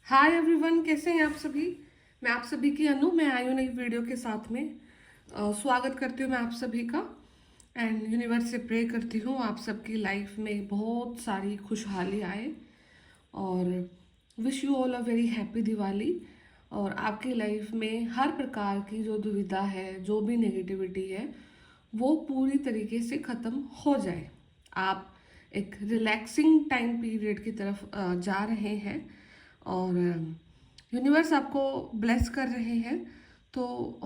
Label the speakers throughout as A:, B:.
A: Hi everyone, कैसे हैं आप सभी। मैं आप सभी की अनु, मैं आई हूँ नई वीडियो के साथ में। स्वागत करती हूँ मैं आप सभी का। एंड यूनिवर्स से प्रे करती हूँ आप सबकी लाइफ में बहुत सारी खुशहाली आए। और wish you all a very happy Diwali. और आपकी लाइफ में हर प्रकार की जो दुविधा है, जो भी नेगेटिविटी है, वो पूरी तरीके से ख़त्म हो जाए। आप एक रिलैक्सिंग टाइम पीरियड की तरफ जा रहे हैं और यूनिवर्स आपको ब्लेस कर रहे हैं। तो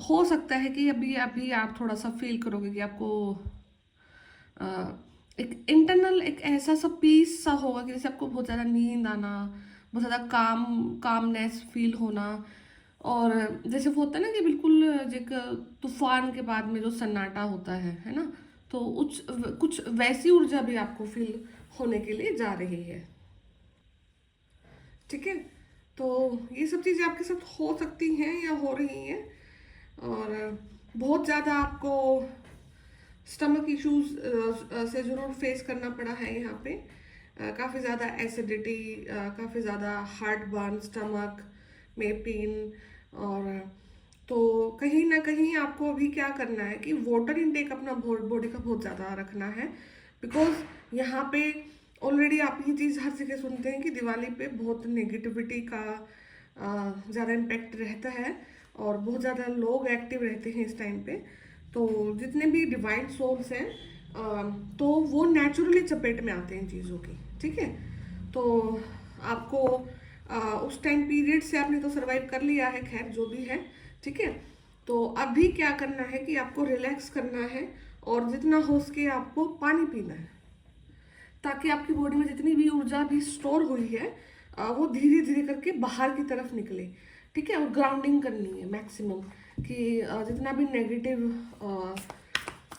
A: हो सकता है कि अभी अभी आप थोड़ा सा फील करोगे कि आपको अ, एक इंटरनल एक ऐसा सा पीस सा होगा कि जैसे आपको बहुत ज़्यादा नींद आना, बहुत ज़्यादा कामनेस फील होना। और जैसे वो होता है ना कि बिल्कुल एक तूफान के बाद में जो सन्नाटा होता है ना। तो कुछ वैसी ऊर्जा भी आपको फील होने के लिए जा रही है। ठीक है। तो ये सब चीज़ें आपके साथ हो सकती हैं या हो रही हैं। और बहुत ज़्यादा आपको स्टमक इश्यूज से ज़रूर फेस करना पड़ा है यहाँ पे। काफ़ी ज़्यादा एसिडिटी, काफ़ी ज़्यादा हार्ट बर्न, स्टमक में पेन। और तो कहीं ना कहीं आपको अभी क्या करना है कि वाटर इनटेक अपना बॉडी का बहुत ज़्यादा रखना है। बिकॉज यहाँ पे ऑलरेडी आप ये चीज़ हर जगह सुनते हैं कि दिवाली पे बहुत नेगेटिविटी का ज़्यादा इम्पेक्ट रहता है और बहुत ज़्यादा लोग एक्टिव रहते हैं इस टाइम पे। तो जितने भी डिवाइन सोल्स हैं तो वो नेचुरली चपेट में आते हैं इन चीज़ों की। ठीक है। तो आपको उस टाइम पीरियड से आपने तो सरवाइव कर लिया है, खैर जो भी है। ठीक है। तो अभी क्या करना है कि आपको रिलैक्स करना है और जितना हो सके आपको पानी पीना है, ताकि आपकी बॉडी में जितनी भी ऊर्जा भी स्टोर हुई है वो धीरे धीरे करके बाहर की तरफ निकले। ठीक है। और ग्राउंडिंग करनी है मैक्सिमम कि जितना भी नेगेटिव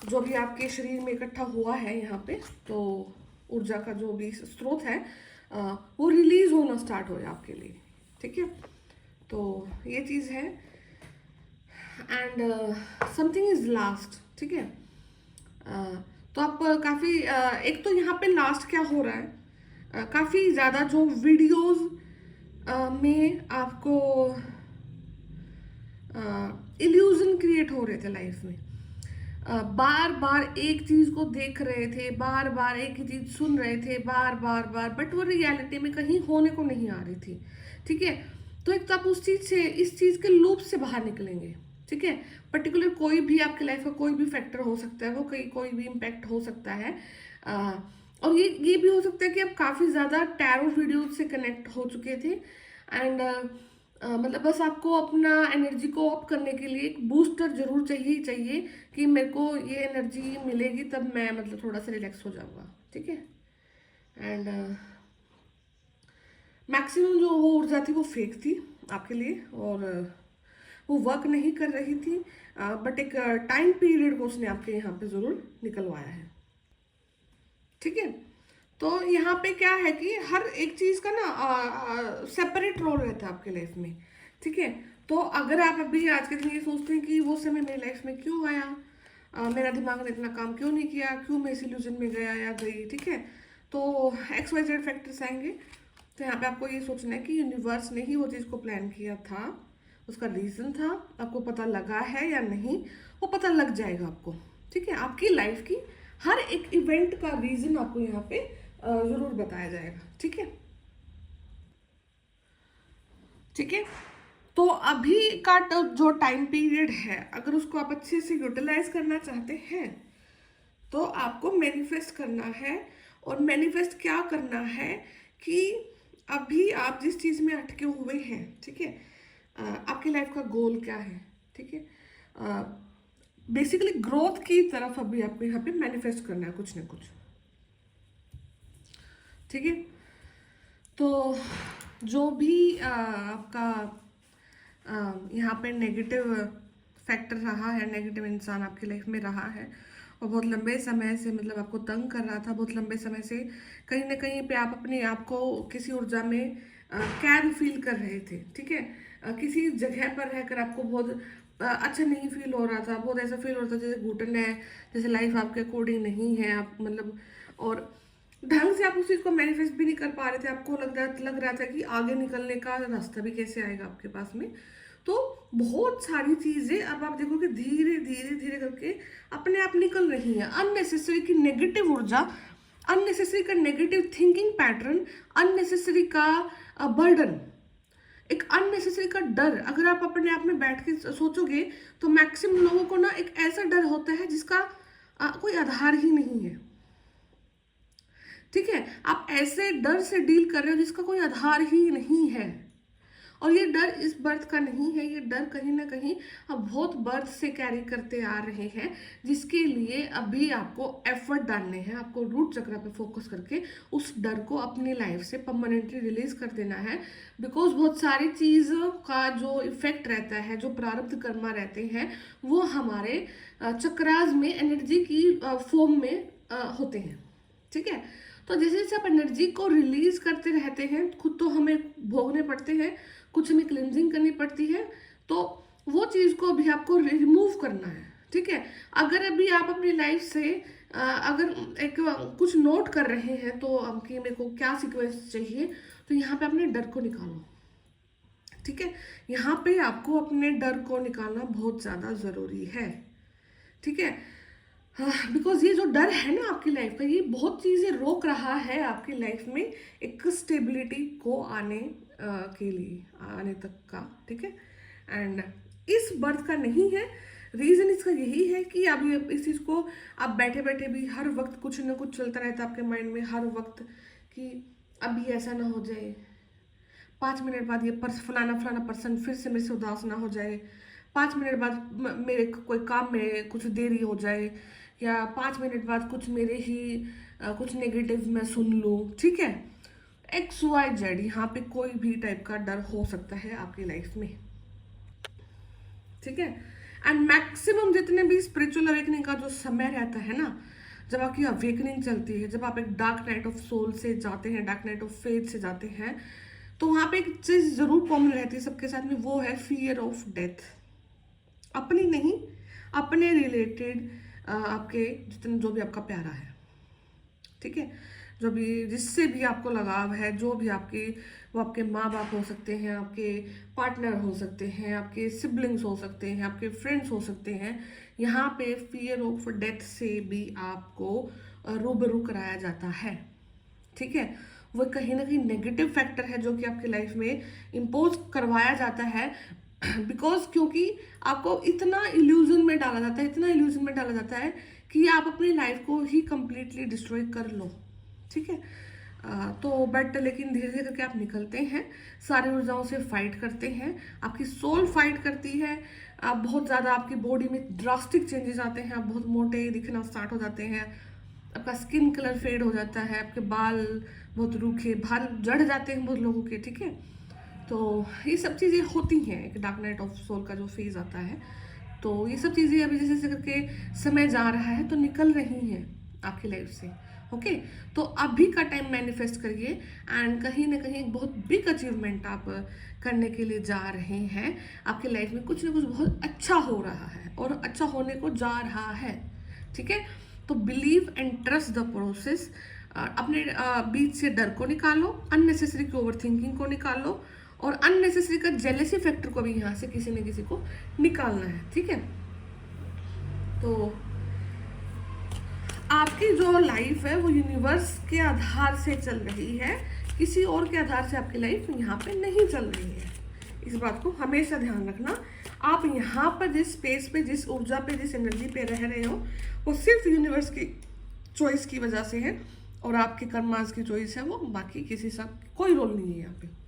A: जो भी आपके शरीर में इकट्ठा हुआ है यहाँ पे, तो ऊर्जा का जो भी स्रोत है वो रिलीज होना स्टार्ट हो जाए आपके लिए। ठीक है। तो ये चीज़ है। And something is last. ठीक है। तो आप काफ़ी एक तो यहाँ पे लास्ट क्या हो रहा है, काफ़ी ज़्यादा जो वीडियोस में आपको इल्यूजन क्रिएट हो रहे थे लाइफ में। बार बार एक चीज को देख रहे थे, बार बार एक ही चीज सुन रहे थे, बार बार बार, बट वो रियलिटी में कहीं होने को नहीं आ रही थी। ठीक है। तो एक तो आप उस चीज से, इस चीज के लूप से बाहर निकलेंगे। ठीक है। पर्टिकुलर कोई भी आपकी लाइफ का कोई भी फैक्टर हो सकता है, वो कोई भी इम्पैक्ट हो सकता है। अ, और ये भी हो सकता है कि आप काफी ज्यादा टैरो वीडियो से कनेक्ट हो चुके थे। एंड मतलब बस आपको अपना एनर्जी को अप करने के लिए एक बूस्टर जरूर चाहिए ही चाहिए कि मेरे को ये एनर्जी मिलेगी तब मैं मतलब थोड़ा सा रिलैक्स हो जाऊंगा। ठीक है। एंड मैक्सिमम जो वो ऊर्जा थी वो फेक थी आपके लिए, और वो वर्क नहीं कर रही थी। बट एक टाइम पीरियड को उसने आपके यहाँ पे जरूर निकलवाया है। ठीक है। तो यहाँ पे क्या है कि हर एक चीज का ना सेपरेट रोल रहता है आपके लाइफ में। ठीक है। तो अगर आप अभी आज के दिन ये सोचते हैं कि वो समय मेरी लाइफ में क्यों आया, मेरा दिमाग ने इतना काम क्यों नहीं किया, क्यों मैं इस इल्यूजन में गया या गई। ठीक है। तो एक्स वाई जेड फैक्टर्स आएंगे। तो यहाँ पे आपको ये सोचना है कि यूनिवर्स ने ही वो चीज़ को प्लान किया था, उसका रीज़न था। आपको पता लगा है या नहीं, वो पता लग जाएगा आपको। ठीक है। आपकी लाइफ की हर एक इवेंट का रीज़न आपको यहाँ पे ज़रूर बताया जाएगा। ठीक है। ठीक है। तो अभी का जो टाइम पीरियड है, अगर उसको आप अच्छे से यूटिलाइज करना चाहते हैं तो आपको मैनिफेस्ट करना है। और मैनिफेस्ट क्या करना है कि अभी आप जिस चीज़ में अटके हुए हैं, ठीक है, आपकी लाइफ का गोल क्या है। ठीक है। बेसिकली ग्रोथ की तरफ अभी आपको यहाँ पे मैनिफेस्ट करना है कुछ ना कुछ। ठीक है। तो जो भी आपका यहाँ पे नेगेटिव फैक्टर रहा है, नेगेटिव इंसान आपकी लाइफ में रहा है और बहुत लंबे समय से मतलब आपको तंग कर रहा था, बहुत लंबे समय से कहीं ना कहीं पे आप अपने आप को किसी ऊर्जा में कैद फील कर रहे थे। ठीक है। किसी जगह पर रहकर आपको बहुत अच्छा नहीं फील हो रहा था, बहुत ऐसा फील हो रहा था जैसे घुटन है, जैसे लाइफ आपके अकॉर्डिंग नहीं है, आप मतलब। और ढंग से आप उस चीज को मैनिफेस्ट भी नहीं कर पा रहे थे, आपको लग रहा था कि आगे निकलने का रास्ता भी कैसे आएगा आपके पास में। तो बहुत सारी चीजें अब आप देखोगे धीरे धीरे धीरे करके अपने आप निकल रही हैं। अननेसेसरी की नेगेटिव ऊर्जा, अननेसेसरी का नेगेटिव थिंकिंग पैटर्न, अननेसेसरी का बर्डन, एक अननेसेसरी का डर, अगर आप अपने आप में बैठ के सोचोगे तो मैक्सिमम लोगों को ना एक ऐसा डर होता है जिसका कोई आधार ही नहीं है। ठीक है, आप ऐसे डर से डील कर रहे हो जिसका कोई आधार ही नहीं है। और ये डर इस बर्थ का नहीं है, ये डर कहीं ना कहीं आप बहुत बर्थ से कैरी करते आ रहे हैं, जिसके लिए अभी आपको एफर्ट डालने हैं, आपको रूट चक्र पे फोकस करके उस डर को अपनी लाइफ से परमानेंटली रिलीज कर देना है। बिकॉज बहुत सारी चीज़ों का जो इफेक्ट रहता है, जो प्रारब्ध कर्मा रहते हैं, वो हमारे चक्रास में एनर्जी की फॉर्म में होते हैं। ठीक है, तो जैसे जैसे आप एनर्जी को रिलीज करते रहते हैं, खुद तो हमें भोगने पड़ते हैं, कुछ हमें क्लिनजिंग करनी पड़ती है, तो वो चीज़ को अभी आपको रिमूव करना है। ठीक है, अगर अभी आप अपनी लाइफ से अगर एक कुछ नोट कर रहे हैं तो कि मेरे को क्या सीक्वेंस चाहिए, तो यहाँ पे अपने डर को निकालो। ठीक है, यहाँ पे आपको अपने डर को निकालना बहुत ज़्यादा ज़रूरी है। ठीक है, बिकॉज ये जो डर है ना आपकी लाइफ का, ये बहुत चीज़ें रोक रहा है आपकी लाइफ में एक स्टेबिलिटी को आने के लिए, आने तक का। ठीक है, एंड इस बर्थ का नहीं है, रीज़न इसका यही है कि अभी इस चीज़ को आप बैठे बैठे भी हर वक्त कुछ ना कुछ चलता रहता है आपके माइंड में, हर वक्त कि अभी ऐसा ना हो जाए, 5 मिनट बाद ये फलाना फलाना पर्सन फिर से मेरे से उदास ना हो जाए, 5 मिनट बाद मेरे कोई काम में कुछ देरी हो जाए, या 5 मिनट बाद कुछ मेरे ही कुछ नेगेटिव मैं सुन लूँ। ठीक है, XYZ, यहाँ पे कोई भी टाइप का डर हो सकता है आपकी लाइफ में। ठीक है, एंड मैक्सिमम जितने भी स्पिरिचुअल अवेकनिंग का जो समय रहता है ना, जब आपकी अवेकनिंग चलती है, जब आप एक डार्क नाइट ऑफ सोल से जाते हैं, डार्क नाइट ऑफ फेथ से जाते हैं, तो वहाँ पे एक चीज़ जरूर कॉमन रहती है सबके साथ में, वो है फियर ऑफ डेथ। अपनी नहीं, अपने रिलेटेड आपके जितने जो भी आपका प्यारा है। ठीक है, जो भी जिससे भी आपको लगाव है, जो भी आपके, वो आपके माँ बाप हो सकते हैं, आपके पार्टनर हो सकते हैं, आपके सिबलिंग्स हो सकते हैं, आपके फ्रेंड्स हो सकते हैं, यहाँ पे फियर ऑफ डेथ से भी आपको रूबरू कराया जाता है। ठीक है, वो कहीं ना कहीं नेगेटिव फैक्टर है जो कि आपकी लाइफ में इम्पोज करवाया जाता है, बिकॉज क्योंकि आपको इतना इल्यूजन में डाला जाता है, इतना इल्यूजन में डाला जाता है कि आप अपनी लाइफ को ही कंप्लीटली डिस्ट्रॉय कर लो। ठीक है, तो बट लेकिन धीरे धीरे करके आप निकलते हैं, सारी ऊर्जाओं से फाइट करते हैं, आपकी सोल फाइट करती है, आप बहुत ज़्यादा आपकी बॉडी में ड्रास्टिक चेंजेस आते हैं, आप बहुत मोटे दिखना स्टार्ट हो जाते हैं, आपका स्किन कलर फेड हो जाता है, आपके बाल बहुत रूखे, बाल जड़ जाते हैं बहुत लोगों के। ठीक है, तो ये सब चीज़ें होती हैं, एक डार्क नाइट ऑफ सोल का जो फेज आता है, तो ये सब चीज़ें अभी जैसे जैसे करके समय जा रहा है तो निकल रही हैं आपकी लाइफ से। ओके, तो अभी का टाइम मैनिफेस्ट करिए, एंड कहीं ना कहीं एक बहुत बिग अचीवमेंट आप करने के लिए जा रहे हैं। आपकी लाइफ में कुछ ना कुछ बहुत अच्छा हो रहा है और अच्छा होने को जा रहा है। ठीक है, तो believe and trust the process. अपने बीच से डर को निकालो, अननेसेसरी की ओवर थिंकिंग को निकालो, और अननेसेसरी का जेलेसी फैक्टर को भी यहाँ से किसी न किसी को निकालना है। ठीक है, तो आपकी जो लाइफ है वो यूनिवर्स के आधार से चल रही है, किसी और के आधार से आपकी लाइफ यहाँ पे नहीं चल रही है। इस बात को हमेशा ध्यान रखना। आप यहाँ पर जिस स्पेस पे, जिस ऊर्जा पे, जिस एनर्जी पे रह रहे हो, वो सिर्फ यूनिवर्स की चॉइस की वजह से है, और आपके कर्मास की चॉइस है वो, बाकी किसी का कोई रोल नहीं है यहाँ पे।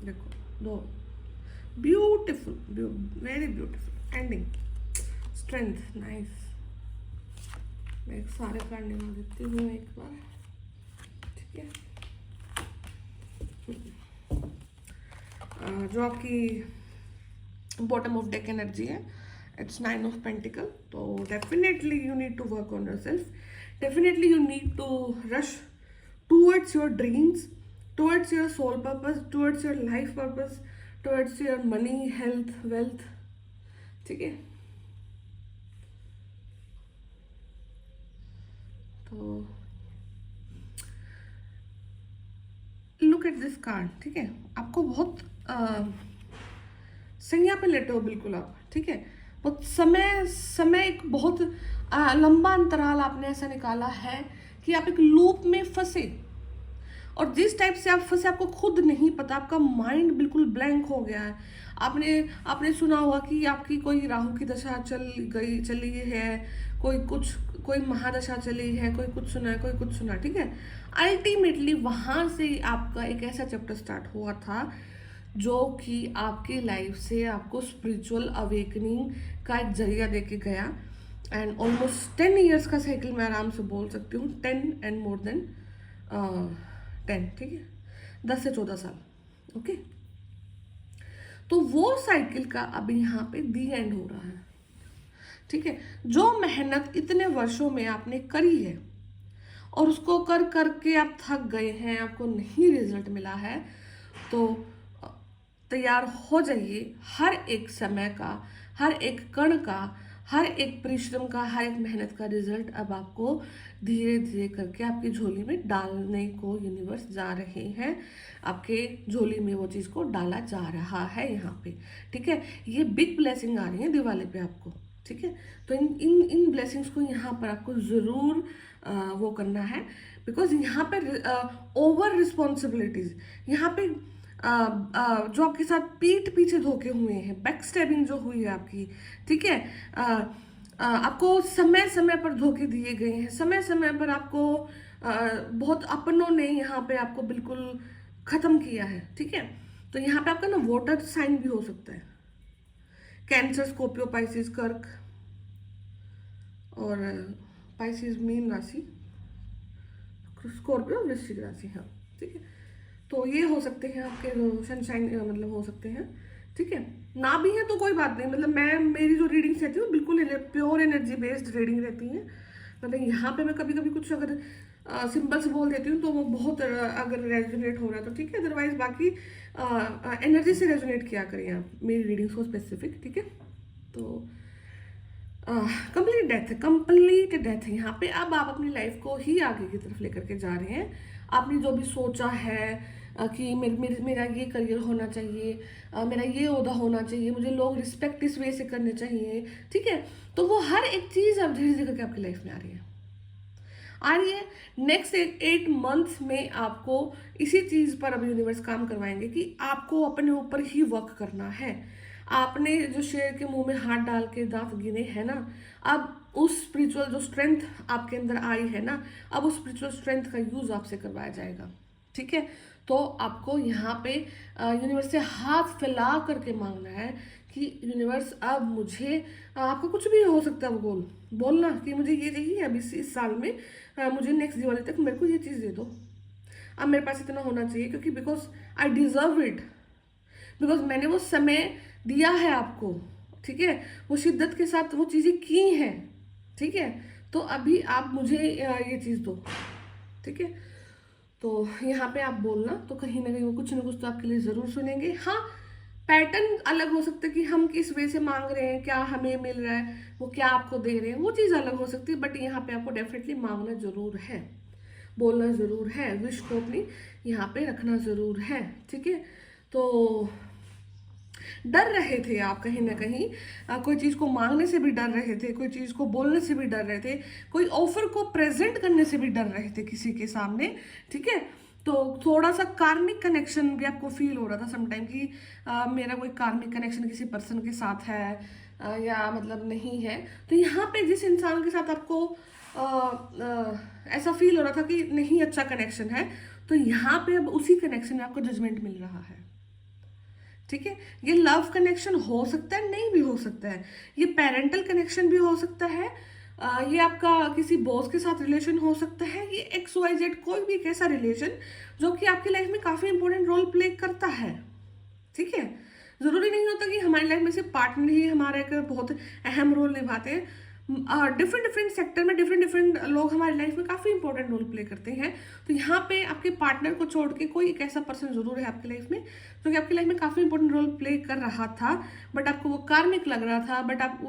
A: देखो, दो beautiful, very beautiful ending, strength, nice. मैं सारे कार्ड निकाल देती हूँ एक बार। ठीक है, जो आपकी बॉटम ऑफ डेक एनर्जी है, इट्स 9 ऑफ पेंटिकल। तो definitely you need to work on your self, definitely you need to rush towards your dreams, towards your soul purpose, towards your life purpose, towards your money, health, wealth. ठीक है। तो look at this card, ठीक है। आपको बहुत सैया पे लेटे हो बिल्कुल आप, ठीक है। बहुत समय समय एक बहुत लंबा अंतराल आपने ऐसा निकाला है कि आप एक लूप में फंसे, और जिस टाइप से आप फंसे आपको खुद नहीं पता, आपका माइंड बिल्कुल ब्लैंक हो गया है। आपने आपने सुना होगा कि आपकी कोई राहु की दशा चली है, कोई कुछ, कोई महादशा चली है, कोई कुछ सुना है, कोई कुछ सुना, ठीक है। अल्टीमेटली वहां से आपका एक ऐसा चैप्टर स्टार्ट हुआ था जो कि आपकी लाइफ से आपको स्पिरिचुअल अवेकनिंग का एक जरिया देके गया। एंड ऑलमोस्ट 10 ईयर्स का साइकिल मैं आराम से बोल सकती हूँ, 10 एंड मोर देन 10, ठीक है, 10 से 14 साल। ओके, तो वो साइकिल का अभी यहाँ पे दी एंड हो रहा है, ठीक है। जो मेहनत इतने वर्षों में आपने करी है और उसको कर करके आप थक गए हैं, आपको नहीं रिजल्ट मिला है, तो तैयार हो जाइए। हर एक समय का, हर एक कण का, हर एक परिश्रम का, हर एक मेहनत का रिजल्ट अब आपको धीरे धीरे करके आपकी झोली में डालने को यूनिवर्स जा रहे हैं। आपके झोली में वो चीज़ को डाला जा रहा है यहाँ पे, ठीक है। ये बिग ब्लेसिंग आ रही है दिवाली पे आपको, ठीक है। तो इन इन इन ब्लेसिंग्स को यहाँ पर आपको ज़रूर वो करना है, बिकॉज यहाँ पे ओवर रिस्पॉन्सिबिलिटीज, यहाँ पे जो आपके साथ पीठ पीछे धोखे हुए हैं, बैक स्टैबिंग जो हुई है आपकी, ठीक है। आपको समय समय पर धोखे दिए गए हैं, समय समय पर आपको बहुत अपनों ने यहाँ पे आपको बिल्कुल खत्म किया है, ठीक है। तो यहाँ पे आपका ना वोटर साइन भी हो सकता है, कैंसर, स्कॉर्पियो, पाइसिस, कर्क और पाइसिस मीन राशि, स्कॉर्पियो वृश्चिक राशि, हाँ, ठीक है। तो ये हो सकते हैं आपके सनशाइन, मतलब हो सकते हैं, ठीक है। ना भी है तो कोई बात नहीं, मतलब मेरी जो रीडिंग्स रहती है बिल्कुल प्योर एनर्जी बेस्ड रीडिंग रहती है। मतलब यहाँ पे मैं कभी कभी कुछ अगर सिंबल्स बोल देती हूँ तो वो बहुत अगर रेजोनेट हो रहा है तो ठीक है, अदरवाइज बाकी एनर्जी से रेजोनेट किया करिए आप मेरी रीडिंग्स को स्पेसिफिक, ठीक है। तो कंप्लीट डेथ है, कंप्लीट डेथ है यहाँ पे। अब आप अपनी लाइफ को ही आगे की तरफ लेकर के जा रहे हैं। आपने जो भी सोचा है कि मेरा ये करियर होना चाहिए, मेरा ये ओहदा होना चाहिए, मुझे लोग रिस्पेक्ट इस वे से करने चाहिए, ठीक है। तो वो हर एक चीज़ अब धीरे धीरे करके आपकी लाइफ में आ रही है। नेक्स्ट 8 मंथ्स में आपको इसी चीज़ पर अब यूनिवर्स काम करवाएंगे कि आपको अपने ऊपर ही वर्क करना है। आपने जो शेर के मुंह में हाथ डाल के दांत गिने हैं ना, अब उस स्पिरिचुअल जो स्ट्रेंथ आपके अंदर आई है ना, अब उस स्पिरिचुअल स्ट्रेंथ का यूज आपसे करवाया जाएगा, ठीक है। तो आपको यहाँ पे यूनिवर्स से हाथ फैला करके मांगना है कि यूनिवर्स अब मुझे, आपका कुछ भी हो सकता है वो गोल, बोलना कि मुझे ये चाहिए अब इस साल में, मुझे नेक्स्ट दिवाली तक मेरे को ये चीज़ दे दो, अब मेरे पास इतना होना चाहिए, क्योंकि because I deserve it, because मैंने वो समय दिया है आपको, ठीक है, वो शिद्दत के साथ वो चीज़ें की हैं, ठीक है। तो अभी आप मुझे ये चीज़ दो, ठीक है। तो यहाँ पे आप बोलना, तो कहीं ना कहीं वो कुछ ना कुछ तो आपके लिए ज़रूर सुनेंगे। हाँ, पैटर्न अलग हो सकता है कि हम किस वे से मांग रहे हैं, क्या हमें मिल रहा है, वो क्या आपको दे रहे हैं, वो चीज़ अलग हो सकती है, बट यहाँ पे आपको डेफिनेटली मांगना ज़रूर है, बोलना ज़रूर है, विश को अपनी यहाँ पे रखना ज़रूर है, ठीक है। तो डर रहे थे आप कहीं ना कहीं, कोई चीज़ को मांगने से भी डर रहे थे, कोई चीज़ को बोलने से भी डर रहे थे, कोई ऑफर को प्रेजेंट करने से भी डर रहे थे किसी के सामने, ठीक है। तो थोड़ा सा कार्मिक कनेक्शन भी आपको फील हो रहा था समटाइम कि मेरा कोई कार्मिक कनेक्शन किसी पर्सन के साथ है या मतलब नहीं है। तो यहाँ पे जिस इंसान के साथ आपको ऐसा फील हो रहा था कि नहीं अच्छा कनेक्शन है, तो यहाँ पे अब उसी कनेक्शन में आपको जजमेंट मिल रहा है, ठीक है। ये लव कनेक्शन हो सकता है, नहीं भी हो सकता है, ये पेरेंटल कनेक्शन भी हो सकता है, ये आपका किसी बॉस के साथ रिलेशन हो सकता है, ये XYZ कोई भी एक ऐसा रिलेशन जो कि आपकी लाइफ में काफ़ी इंपॉर्टेंट रोल प्ले करता है, ठीक है। ज़रूरी नहीं होता कि हमारी लाइफ में सिर्फ पार्टनर ही हमारा एक बहुत अहम रोल निभाते हैं, डिफरेंट डिफरेंट सेक्टर में डिफरेंट डिफरेंट लोग हमारी लाइफ में काफ़ी इंपॉर्टेंट रोल प्ले करते हैं। तो यहाँ पे आपके पार्टनर को छोड़ के कोई एक ऐसा पर्सन जरूर है आपकी लाइफ में जो कि आपकी लाइफ में काफ़ी इंपॉर्टेंट रोल प्ले कर रहा था, बट आपको वो कार्मिक लग रहा था, बट आप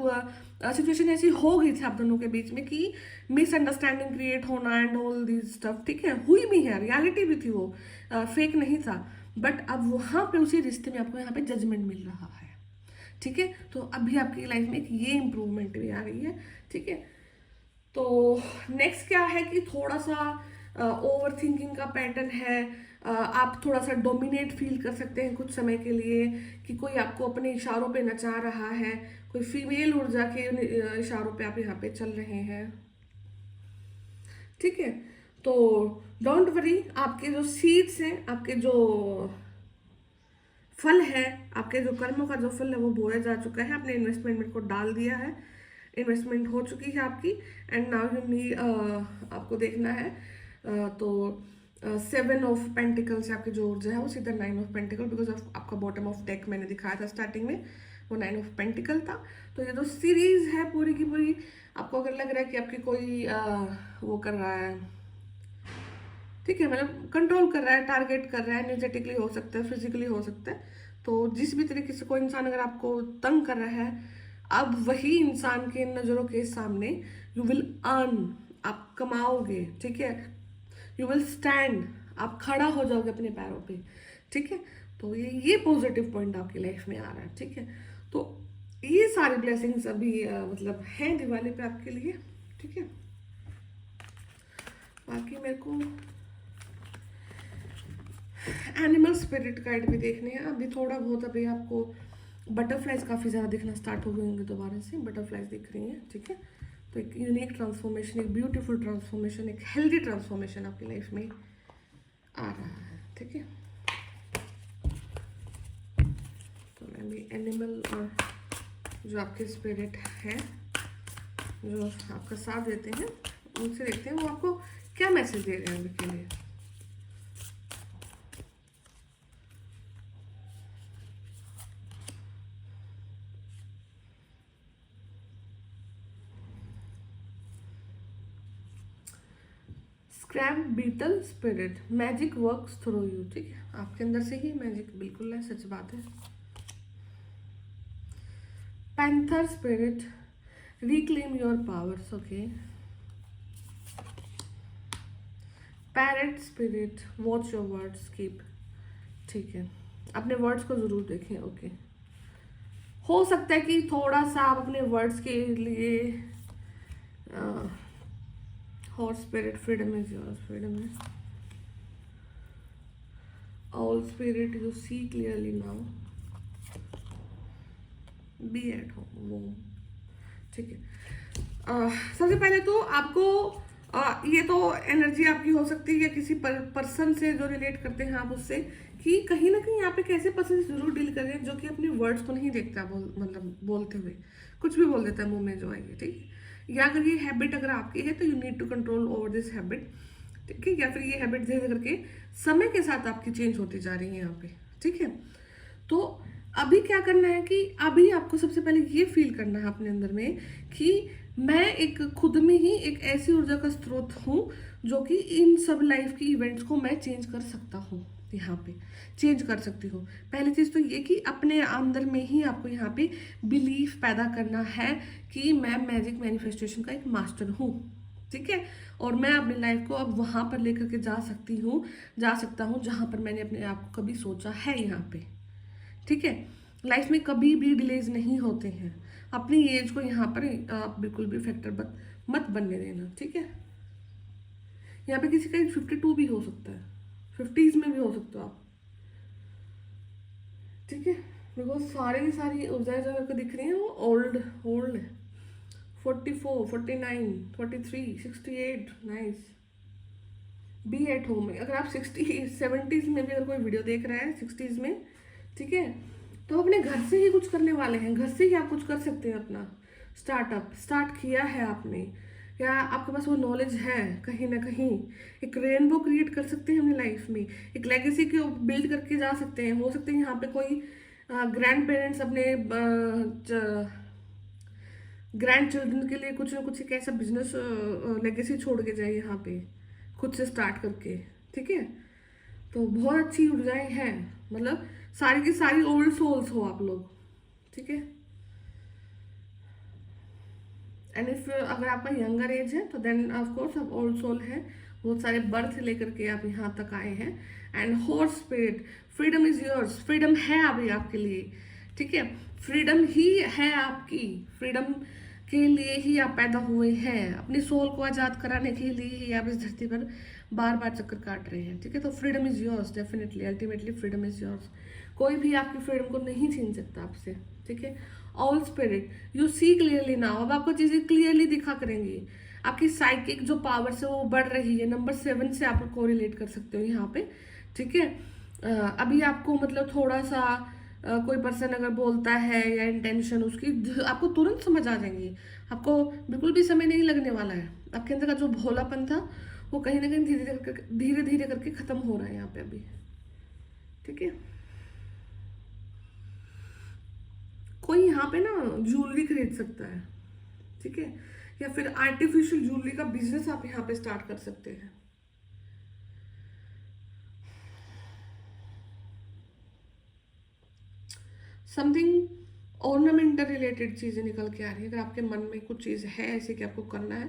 A: सिचुएशन ऐसी हो गई थी आप दोनों के बीच में कि मिसअंडरस्टैंडिंग क्रिएट होना एंड ऑल दिस स्टफ, ठीक है, हुई भी है, रियलिटी भी थी, वो फेक नहीं था। बट अब वहाँ पे उसी रिश्ते में आपको यहाँ पे जजमेंट मिल रहा है, ठीक है। तो अभी आपकी लाइफ में एक ये इम्प्रूवमेंट भी आ रही है, ठीक है। तो नेक्स्ट क्या है कि थोड़ा सा ओवर थिंकिंग का पैटर्न है। आप थोड़ा सा डोमिनेट फील कर सकते हैं कुछ समय के लिए, कि कोई आपको अपने इशारों पे नचा रहा है, कोई फीमेल ऊर्जा के इशारों पे आप यहाँ पे चल रहे हैं, ठीक है। तो डोंट वरी, आपके जो सीड्स हैं, आपके जो फल है, आपके जो कर्मों का जो फल है वो बोया जा चुका है, आपने इन्वेस्टमेंट को डाल दिया है, इन्वेस्टमेंट हो चुकी है आपकी। एंड नाउ यू नीड, आपको देखना है तो 7 ऑफ पेंटिकल से आपकी जो ऊर्जा है वो सीधा 9 ऑफ पेंटिकल, बिकॉज ऑफ आपका बॉटम ऑफ डेक मैंने दिखाया था स्टार्टिंग में, वो 9 ऑफ पेंटिकल था। तो ये जो सीरीज है पूरी की पूरी, आपको अगर लग रहा है कि आपकी कोई वो कर रहा है, ठीक है, मतलब कंट्रोल कर रहा है, टारगेट कर रहा है, एनर्जेटिकली हो सकता है, फिजिकली हो सकता है, तो जिस भी तरीके से कोई इंसान अगर आपको तंग कर रहा है, अब वही इंसान के नज़रों के सामने यू विल अर्न, आप कमाओगे, ठीक है, यू विल स्टैंड, आप खड़ा हो जाओगे अपने पैरों पे, ठीक है। तो ये पॉजिटिव पॉइंट आपकी लाइफ में आ रहा है, ठीक है। तो ये सारी ब्लेसिंग्स अभी मतलब हैं दिवाली पे आपके लिए, ठीक है। बाकी मेरे को एनिमल स्पिरिट गाइड भी देखने हैं अभी थोड़ा बहुत। अभी आपको बटरफ्लाइज काफ़ी ज़्यादा दिखना स्टार्ट हो गए होंगे, दोबारा से बटरफ्लाइज दिख रही हैं, ठीक है। तो एक यूनिक ट्रांसफॉर्मेशन, एक ब्यूटीफुल ट्रांसफॉर्मेशन, एक हेल्दी ट्रांसफॉर्मेशन आपकी लाइफ में आ रहा है, ठीक है। तो मैं भी एनिमल और जो आपके स्पिरिट हैं जो आपका साथ देते हैं उनसे देखते हैं वो आपको क्या मैसेज दे रहे हैं अभी के लिए। Scarab beetle spirit, magic works through you, ठीक है, आपके अंदर से ही मैजिक बिल्कुल है, सच बात है। Panther spirit, reclaim your powers, okay. Parrot spirit, watch your words, keep, ठीक है, अपने वर्ड्स को जरूर देखें, ओके। हो सकता है कि थोड़ा सा आप अपने वर्ड्स के लिए horse spirit, freedom is yours, freedom है। All spirit you see clearly now, be at home, वो ठीक है। सबसे पहले तो आपको ये तो एनर्जी आपकी हो सकती है या किसी पर्सन से जो रिलेट करते हैं आप उससे, कि कहीं ना कहीं आप एक ऐसे पर्सन से जरूर डील कर रहे हैं जो कि अपने वर्ड्स को नहीं देखता, मतलब बोलते हुए कुछ भी बोल देता है मुंह में जो आएगी, ठीक है। या अगर ये हैबिट अगर आपकी है तो you need to control over this habit, ठीक है। या फिर ये हैबिट धीरे धीरे करके समय के साथ आपकी चेंज होती जा रही है यहाँ पे, ठीक है। तो अभी क्या करना है कि अभी आपको सबसे पहले ये फील करना है अपने अंदर में कि मैं एक खुद में ही एक ऐसी ऊर्जा का स्रोत हूँ जो कि इन सब लाइफ की इवेंट्स को मैं चेंज कर सकता हूँ, यहाँ पे चेंज कर सकती हूँ। पहली चीज़ तो ये कि अपने अंदर में ही आपको यहाँ पे बिलीफ पैदा करना है कि मैं मैजिक मैनिफेस्टेशन का एक मास्टर हूँ, ठीक है। और मैं अपनी लाइफ को अब वहाँ पर लेकर के जा सकता हूँ जहाँ पर मैंने अपने आप को कभी सोचा है यहाँ पे, ठीक है। लाइफ में कभी भी डिलेज नहीं होते हैं, अपनी एज को यहाँ पर आप बिल्कुल भी फैक्टर मत बनने देना, ठीक है। यहाँ पे किसी का एज 52 भी हो सकता है, 50s में भी हो सकते हो आप, ठीक है। बिकॉज सारी ऊर्जाएं जो मेरे को दिख रही हैं वो ओल्ड है। 44, 49, 43, 68, नाइस। बी एट होम में अगर आप 70s में भी अगर कोई वीडियो देख रहा है 60s में, ठीक है, तो अपने घर से ही कुछ करने वाले हैं, घर से ही आप कुछ कर सकते हैं, अपना स्टार्ट किया है आपने, या आपके पास वो नॉलेज है कहीं ना कहीं, एक रेनबो क्रिएट कर सकते हैं अपनी लाइफ में, एक लेगेसी को बिल्ड करके जा सकते हैं। हो सकते हैं यहाँ पे कोई ग्रैंड पेरेंट्स अपने ग्रैंड चिल्ड्रन के लिए कुछ ना कुछ एक ऐसा बिजनेस लेगेसी छोड़ के जाए यहाँ पे, खुद से स्टार्ट करके। ठीक है, तो बहुत अच्छी ऊर्जाएं हैं, मतलब सारी की सारी ओल्ड सोल्स हो आप लोग। ठीक है, एंड इफ अगर आपका यंगर एज है तो देन ऑफ कोर्स आप ओल्ड सोल है, बहुत सारे बर्थ लेकर के आप यहाँ तक आए हैं। And horse spirit, freedom is yours, freedom है अभी आपके लिए। ठीक है, फ्रीडम ही है आपकी, फ्रीडम के लिए ही आप पैदा हुए हैं, अपनी सोल को आज़ाद कराने के लिए ही आप इस धरती पर बार बार चक्कर काट रहे हैं। ठीक है, तो freedom is yours, definitely ultimately freedom is yours. कोई भी आपकी फ्रीडम को नहीं छीन सकता आपसे। ठीक है, all spirit you see clearly now, अब आपको चीजें क्लियरली दिखा करेंगी। आपकी साइकिक जो पावर्स है वो बढ़ रही है, नंबर 7 से आप कोरिलेट कर सकते हो यहाँ पे। ठीक है, अभी आपको मतलब थोड़ा सा कोई पर्सन अगर बोलता है या इंटेंशन उसकी आपको तुरंत समझ आ जाएंगी, आपको बिल्कुल भी समय नहीं लगने वाला है। आपके अंदर का जो भोलापन था वो कहीं ना कहीं धीरे धीरे करके खत्म हो रहा है यहाँ पे अभी। ठीक है, कोई यहाँ पे ना ज्वेलरी खरीद सकता है। ठीक है, या फिर आर्टिफिशियल ज्वेलरी का बिजनेस आप यहाँ पे स्टार्ट कर सकते हैं। समथिंग ऑर्नामेंटल रिलेटेड चीज़ें निकल के आ रही है। अगर आपके मन में कुछ चीज़ है ऐसे कि आपको करना है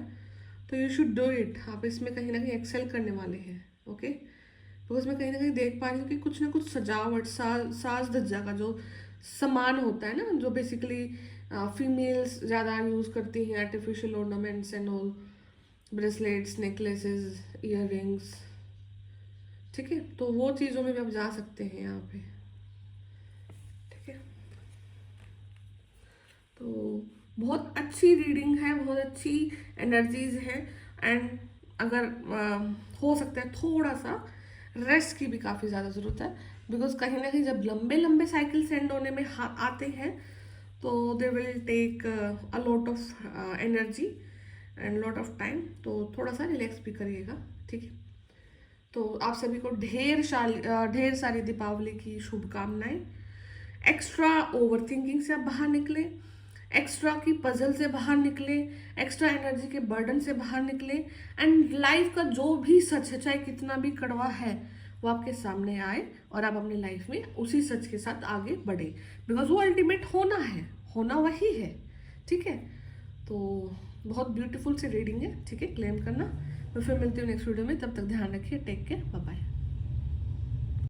A: तो यू शुड डू इट, आप इसमें कहीं ना कहीं एक्सेल करने वाले हैं। ओके, बिकॉज मैं कहीं ना कहीं देख पा रही हूँ कि कुछ ना कुछ सजावट साज धज्जा का जो सामान होता है ना, जो बेसिकली फीमेल्स ज़्यादा यूज़ करती हैं, artificial ornaments and all, bracelets, necklaces, year rings. ठीक है, तो वो चीज़ों में भी आप जा सकते हैं यहाँ पे। ठीक है, तो बहुत अच्छी रीडिंग है, बहुत अच्छी एनर्जीज है। एंड अगर हो सकता है थोड़ा सा रेस्ट की भी काफ़ी ज़्यादा ज़रूरत है, बिकॉज कहीं ना कहीं जब लंबे लंबे साइकिल एंड होने में आते हैं तो they will take a lot of energy and lot of time, तो थोड़ा सा रिलैक्स भी करिएगा। ठीक है, तो आप सभी को ढेर सारी दीपावली की शुभकामनाएं। एक्स्ट्रा ओवर थिंकिंग से आप बाहर निकले, एक्स्ट्रा की पजल से बाहर निकले, एक्स्ट्रा एनर्जी के बर्डन से बाहर निकले, एंड लाइफ का जो भी सच है चाहे कितना भी कड़वा है वो आपके सामने आए और आप अपनी लाइफ में उसी सच के साथ आगे बढ़े, बिकॉज वो अल्टीमेट होना है, होना वही है। ठीक है, तो बहुत ब्यूटीफुल सी रीडिंग है। ठीक है, क्लेम करना। मैं फिर मिलती हूँ नेक्स्ट वीडियो में, तब तक ध्यान रखिए, टेक केयर, बाय बाय।